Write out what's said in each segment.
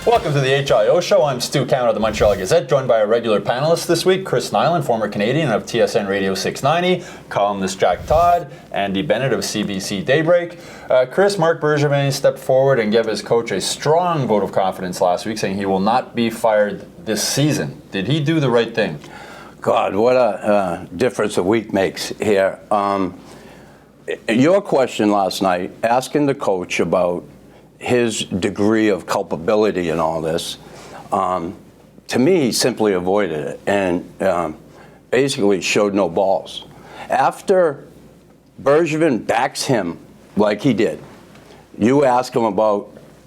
Welcome to the HIO Show. I'm Stu Cowan of the Montreal Gazette, joined by a regular panelist this week, Chris Nyland, former Canadian of TSN Radio 690, columnist Jack Todd, Andy Bennett of CBC Daybreak. Chris, Marc Bergevin stepped forward and gave his coach a strong vote of confidence last week, saying he will not be fired this season. Did he do the right thing? God, what a difference a week makes here. Your question last night, asking the coach about his degree of culpability in all this, to me, he simply avoided it and basically showed no balls. After Bergevin backs him like he did, you ask him about,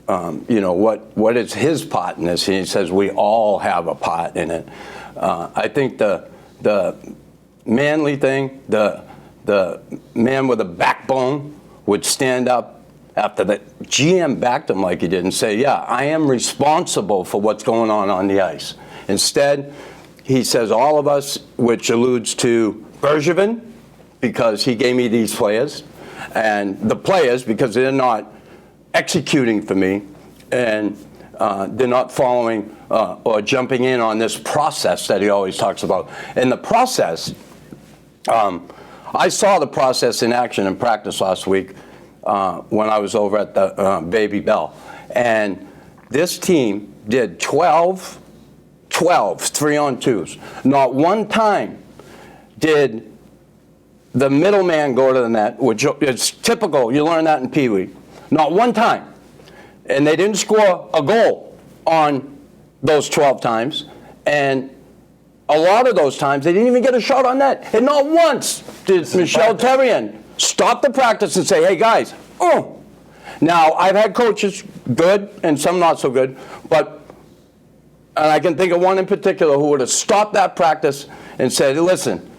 what is his part in this, and he says we all have a part in it. I think the manly thing, the man with a backbone would stand up after the GM backed him like he did and say, yeah, I am responsible for what's going on the ice. Instead, he says all of us, which alludes to Bergevin, because he gave me these players, and the players, because they're not executing for me, and they're not following or jumping in on this process that he always talks about. And the process, I saw the process in action in practice last week when I was over at the Baby Bell. And this team did 12 3-on-2s. Not one time did the middleman go to the net, which is typical. You learn that in Pee Wee. Not one time. And they didn't score a goal on those 12 times. And a lot of those times, they didn't even get a shot on net. And not once did Michel Therrien stop the practice and say, hey, guys, oh. Now, I've had coaches, good and some not so good, but and I can think of one in particular who would have stopped that practice and said, listen,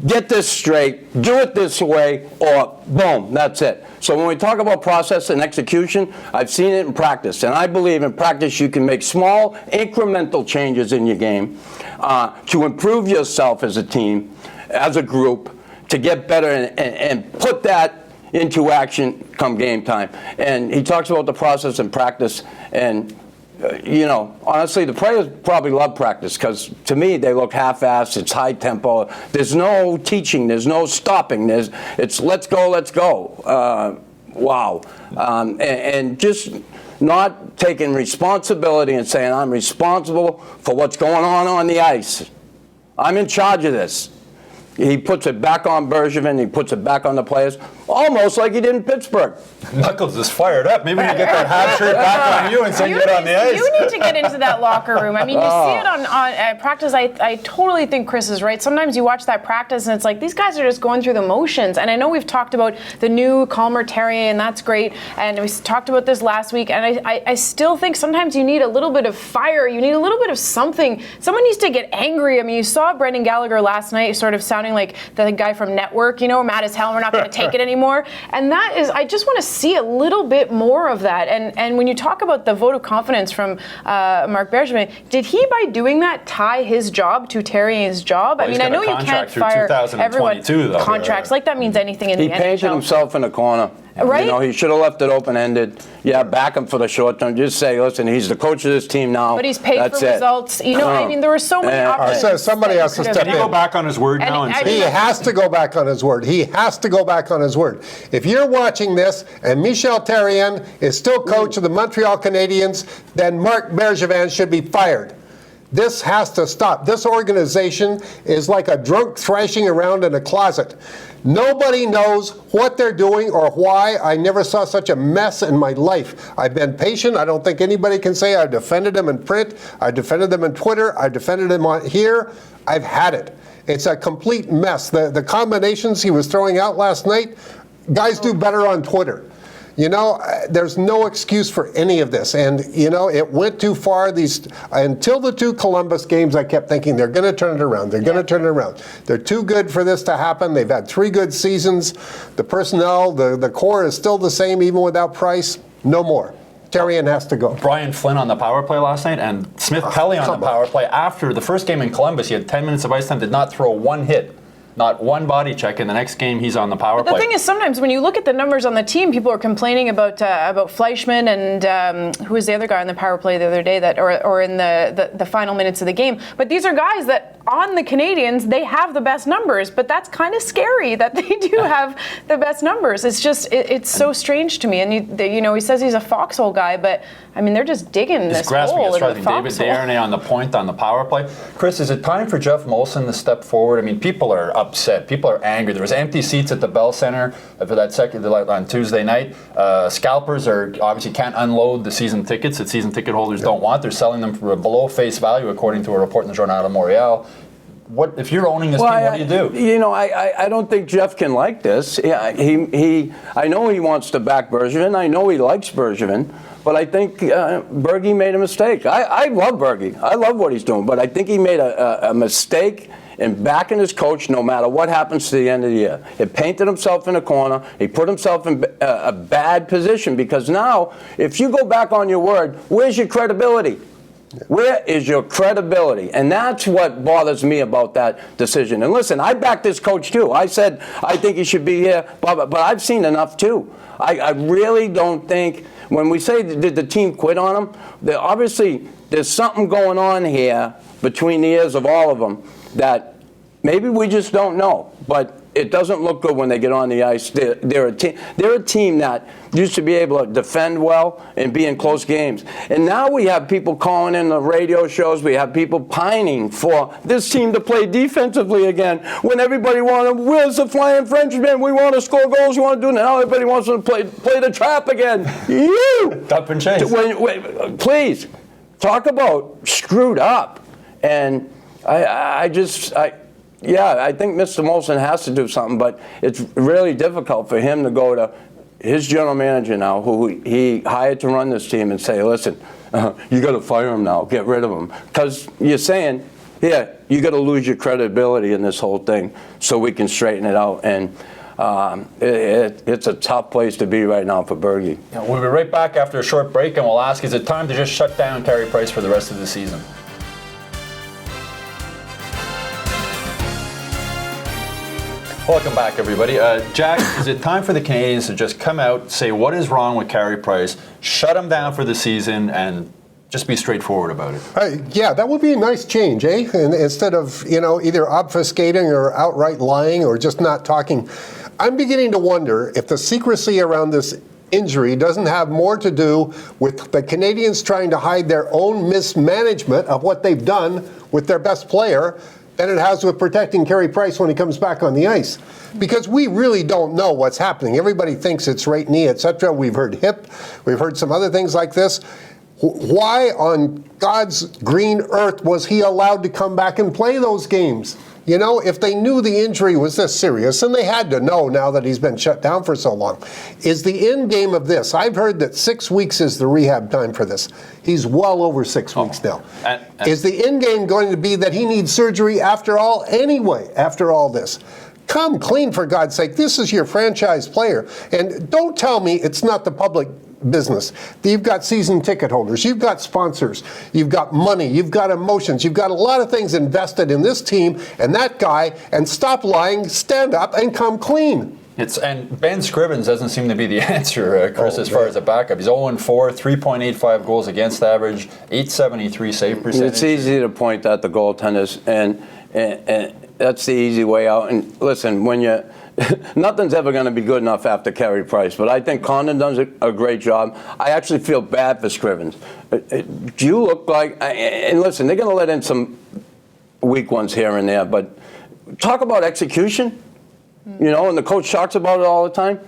get this straight, do it this way, or boom, that's it. So when we talk about process and execution, I've seen it in practice. And I believe in practice you can make small, incremental changes in your game to improve yourself as a team, as a group, to get better and put that into action come game time. And he talks about the process and practice. And, honestly, the players probably love practice because, to me, they look half-assed. It's high tempo. There's no teaching. There's no stopping. It's let's go, let's go. Wow. And just not taking responsibility and saying, I'm responsible for what's going on the ice. I'm in charge of this. He puts it back on Bergevin. He puts it back on the players, almost like he did in Pittsburgh. Knuckles is fired up. Maybe we get that half shirt back on you and send you on the ice. You need to get into that locker room. I mean, you see it on practice. I totally think Chris is right. Sometimes you watch that practice and it's like these guys are just going through the motions. And I know we've talked about the new calmer Therrien, and that's great. And we talked about this last week. And I still think sometimes you need a little bit of fire. You need a little bit of something. Someone needs to get angry. I mean, you saw Brendan Gallagher last night sort of sounding like the guy from Network, mad as hell, we're not going to take it anymore. And that is, I just want to see a little bit more of that. And when you talk about the vote of confidence from Marc Bergevin, did he, by doing that, tie his job to Therien's job? Well, I mean, I know you can't fire everyone. Though, contracts, like that means anything in the NHL. He painted himself in a corner. Right? He should have left it open-ended. Yeah, back him for the short term. Just say, listen, he's the coach of this team now. But he's paid for results. I mean, there were so many options. So somebody has to step in. Can he go back on his word now? He has to go back on his word. He has to go back on his word. If you're watching this and Michel Therrien is still coach of the Montreal Canadiens, then Marc Bergevin should be fired. This has to stop. This organization is like a drunk thrashing around in a closet. Nobody knows what they're doing or why. I never saw such a mess in my life. I've been patient. I don't think anybody can say I defended them in print. I defended them in Twitter. I defended them on here. I've had it. It's a complete mess. The combinations he was throwing out last night, guys do better on Twitter. There's no excuse for any of this. And, it went too far. Until the two Columbus games, I kept thinking they're going to turn it around. They're going to turn it around. They're too good for this to happen. They've had 3 good seasons. The personnel, the core is still the same even without Price. No more. Therrien has to go. Brian Flynn on the power play last night and Smith Pelly on the power play. After the first game in Columbus, he had 10 minutes of ice time, did not throw one hit. not one body check. In the next game, he's on the power play. The thing is, sometimes when you look at the numbers on the team, people are complaining about Fleischmann and who was the other guy on the power play the other day or in the final minutes of the game. But these are guys that on the Canadiens, they have the best numbers. But that's kind of scary that they do have the best numbers. It's just it's so strange to me. And he says he's a foxhole guy, but I mean they're just digging this hole in the foxhole. David Desharnais on the point on the power play. Chris, is it time for Jeff Molson to step forward? I mean, people are upset. People are angry. There was empty seats at the Bell Center for that second on Tuesday night. Scalpers obviously can't unload the season tickets that season ticket holders don't want. They're selling them for below face value, according to a report in the Journal de Montreal. What if you're owning this team? What do you do? I don't think Jeff can like this. Yeah, I know he wants to back Bergevin. I know he likes Bergevin. But I think Bergie made a mistake. I love Bergie. I love what he's doing. But I think he made a mistake in backing his coach no matter what happens to the end of the year. He painted himself in a corner. He put himself in a bad position because now, if you go back on your word, where's your credibility? Where is your credibility? And that's what bothers me about that decision. And listen, I backed this coach too. I said I think he should be here, but I've seen enough too. I really don't think, when we say did the team quit on him, obviously there's something going on here between the ears of all of them that maybe we just don't know. But it doesn't look good when they get on the ice. They're a team that used to be able to defend well and be in close games. And now we have people calling in the radio shows. We have people pining for this team to play defensively again. When everybody wanted, where's the flying Frenchman? We want to score goals. We want to do it. Now everybody wants to play the trap again. You! Dump and chase. Please, talk about screwed up. And I think Mr. Molson has to do something, but it's really difficult for him to go to his general manager now, who he hired to run this team, and say, listen, you got to fire him now, get rid of him. Because you're saying, you got to lose your credibility in this whole thing so we can straighten it out. And it's a tough place to be right now for Bergie. We'll be right back after a short break, and we'll ask, is it time to just shut down Carey Price for the rest of the season? Welcome back, everybody. Jack, is it time for the Canadiens to just come out, say what is wrong with Carey Price, shut him down for the season, and just be straightforward about it? Yeah, that would be a nice change, eh? And instead of, either obfuscating or outright lying or just not talking. I'm beginning to wonder if the secrecy around this injury doesn't have more to do with the Canadiens trying to hide their own mismanagement of what they've done with their best player than it has with protecting Carey Price when he comes back on the ice. Because we really don't know what's happening. Everybody thinks it's right knee, etc. We've heard hip. We've heard some other things like this. Why on God's green earth was he allowed to come back and play those games? If they knew the injury was this serious, and they had to know now that he's been shut down for so long, is the end game of this? I've heard that 6 weeks is the rehab time for this. He's well over 6 weeks now. Is the end game going to be that he needs surgery after all anyway, after all this? Come clean, for God's sake. This is your franchise player. And don't tell me it's not the public business. You've got season ticket holders, you've got sponsors, you've got money, you've got emotions, you've got a lot of things invested in this team and that guy, and stop lying, stand up and come clean. And Ben Scrivens doesn't seem to be the answer, Chris, as far as a backup. He's 0-4, 3.85 goals against average, 873 save percentage. It's easy to point at the goaltenders, and that's the easy way out. And listen, when nothing's ever going to be good enough after Carey Price, but I think Condon does a great job. I actually feel bad for Scrivens. Do you look like, and listen, they're going to let in some weak ones here and there, but talk about execution, and the coach talks about it all the time.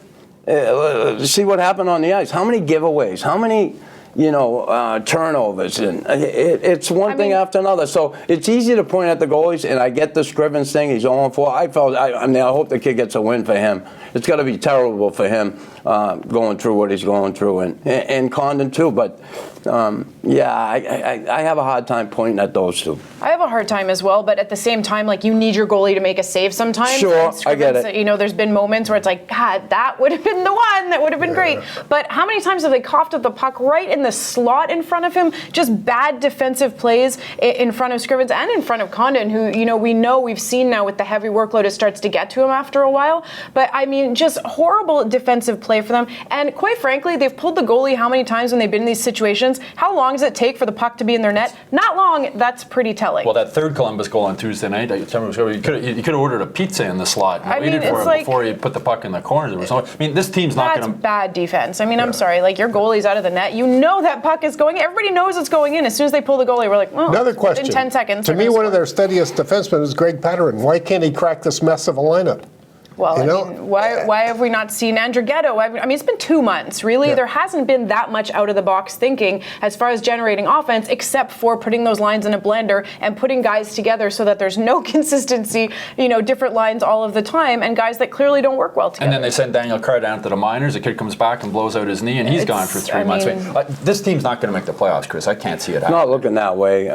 See what happened on the ice. How many giveaways? How many turnovers, and it's one thing after another. So it's easy to point at the goalies, and I get the Scrivens thing. He's 0-4. I hope the kid gets a win for him. It's got to be terrible for him. going through what he's going through, and Condon too. But I have a hard time pointing at those two. I have a hard time as well, but at the same time, like, you need your goalie to make a save sometimes. Sure, I get it. You know, there's been moments where it's like, God, that would have been the one. That would have been great. But how many times have they coughed at the puck right in the slot in front of him? Just bad defensive plays in front of Scrivens and in front of Condon, who, you know, we've seen now with the heavy workload, it starts to get to him after a while. But, I mean, just horrible defensive play for them. And quite frankly, they've pulled the goalie how many times when they've been in these situations? How long does it take for the puck to be in their net? Not long. That's pretty telling. Well, that third Columbus goal on Tuesday night, you could have ordered a pizza in the slot and waited for him before he put the puck in the corner. There was I mean, this team's not going to... That's bad defense. I mean, I'm sorry. Like, your goalie's out of the net. You know that puck is going in. Everybody knows it's going in. As soon as they pull the goalie, we're like, well, another question. In 10 seconds. To me, one of their steadiest defensemen is Greg Patterin. Why can't he crack this mess of a lineup? Well, I mean, why have we not seen Andrighetto? I mean, it's been 2 months, really. Yeah. There hasn't been that much out-of-the-box thinking as far as generating offense, except for putting those lines in a blender and putting guys together so that there's no consistency, you know, different lines all of the time, and guys that clearly don't work well together. And then they send Daniel Carr down to the minors. The kid comes back and blows out his knee, and he's gone for 3 months. This team's not going to make the playoffs, Chris. I can't see it happening. Not looking that way.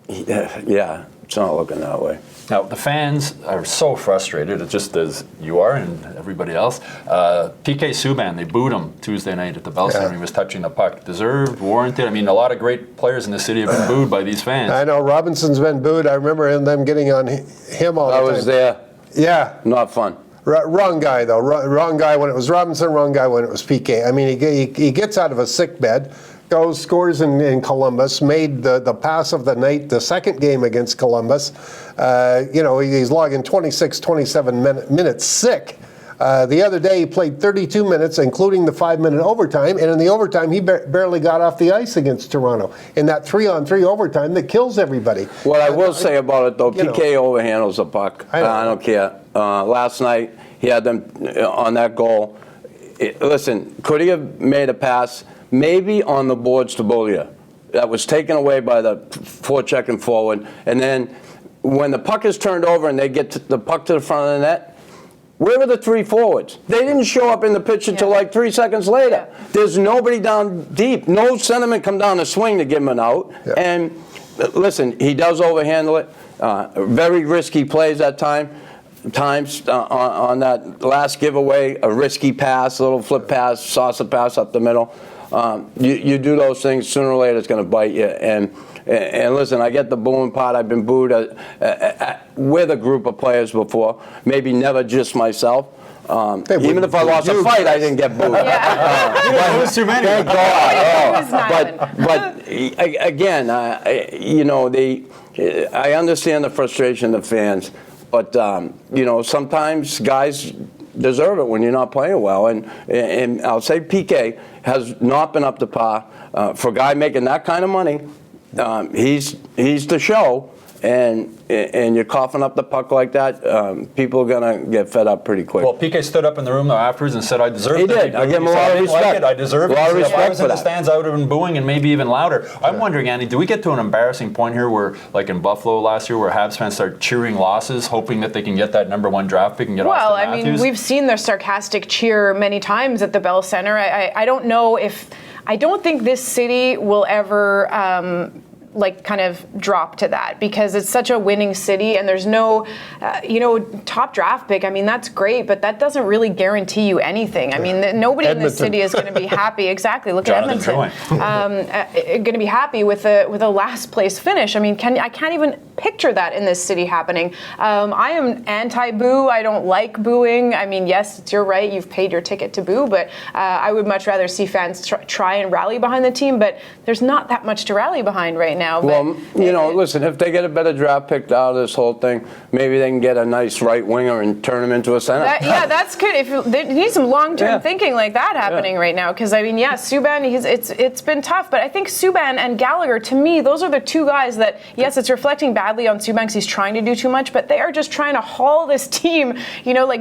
It's not looking that way. Now, the fans are so frustrated, just as you are and everybody else. PK Subban, they booed him Tuesday night at the Bell Center when he was touching the puck. Deserved, warranted. I mean, a lot of great players in the city have been booed by these fans. I know, Robinson's been booed. I remember them getting on him all the time. I was there. Yeah. Not fun. Wrong guy, though. Wrong guy when it was Robinson, wrong guy when it was PK. I mean, he gets out of a sick bed, goes, scores in Columbus, made the pass of the night, the second game against Columbus. He's logging 27 minutes sick. The other day he played 32 minutes, including the 5-minute overtime, and in the overtime he barely got off the ice against Toronto in that 3-on-3 overtime that kills everybody. What I will say about it, though, PK overhandles the puck. I don't care. Last night he had them on that goal. Listen, could he have made a pass? Maybe on the boards to Beaulieu. That was taken away by the forechecking forward. And then when the puck is turned over and they get the puck to the front of the net, where were the 3 forwards? They didn't show up in the pitch until like 3 seconds later. Yeah. There's nobody down deep. No centerman come down the swing to give him an out. Yeah. And listen, he does overhandle it. Very risky plays at times on that last giveaway, a risky pass, a little flip pass, saucer pass up the middle. You do those things, sooner or later it's going to bite you. And listen, I get the booing part. I've been booed with a group of players before, maybe never just myself. Even if I lost a fight, I didn't get booed. It was too many. Thank God. But again, I understand the frustration of the fans, but sometimes guys deserve it when you're not playing well, and I'll say PK has not been up to par for a guy making that kind of money. He's the show, and you're coughing up the puck like that. People are gonna get fed up pretty quick. Well, PK stood up in the room though afterwards and said, "I deserve it." He did. I give him a lot of respect. I deserve it. A lot of respect I was for in the that. stands, I would have been booing and maybe even louder. I'm wondering, Andy, do we get to an embarrassing point here where, like in Buffalo last year, where Habs fans start cheering losses, hoping that they can get that #1 draft pick and get Austin Matthews? I mean, we've seen their sarcastic cheer many times at the Bell Center. I don't know if... I don't think this city will ever... kind of drop to that, because it's such a winning city and there's no, top draft pick. I mean, that's great, but that doesn't really guarantee you anything. I mean, nobody in this city is going to be happy. Exactly. Look at Edmonton. Going to be happy with a last place finish. I mean, I can't even picture that in this city happening. I am anti-boo. I don't like booing. I mean, yes, you're right. You've paid your ticket to boo, but I would much rather see fans try and rally behind the team. But there's not that much to rally behind right now. Well, listen, if they get a better draft pick out of this whole thing, maybe they can get a nice right winger and turn him into a center. That's good. If they need some long-term thinking like that happening right now, because I mean, Subban, it's been tough, but I think Subban and Gallagher, to me, those are the two guys that, yes, it's reflecting badly on Subban because he's trying to do too much, but they are just trying to haul this team,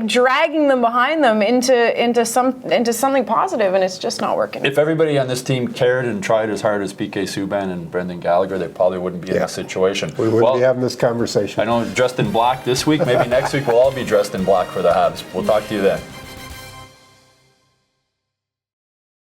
dragging them behind them into something positive, and it's just not working. If everybody on this team cared and tried as hard as PK Subban and Brendan Gallagher, they probably wouldn't be in this situation. We wouldn't be having this conversation. I know, dressed in black this week. Maybe next week we'll all be dressed in black for the Habs. We'll talk to you then.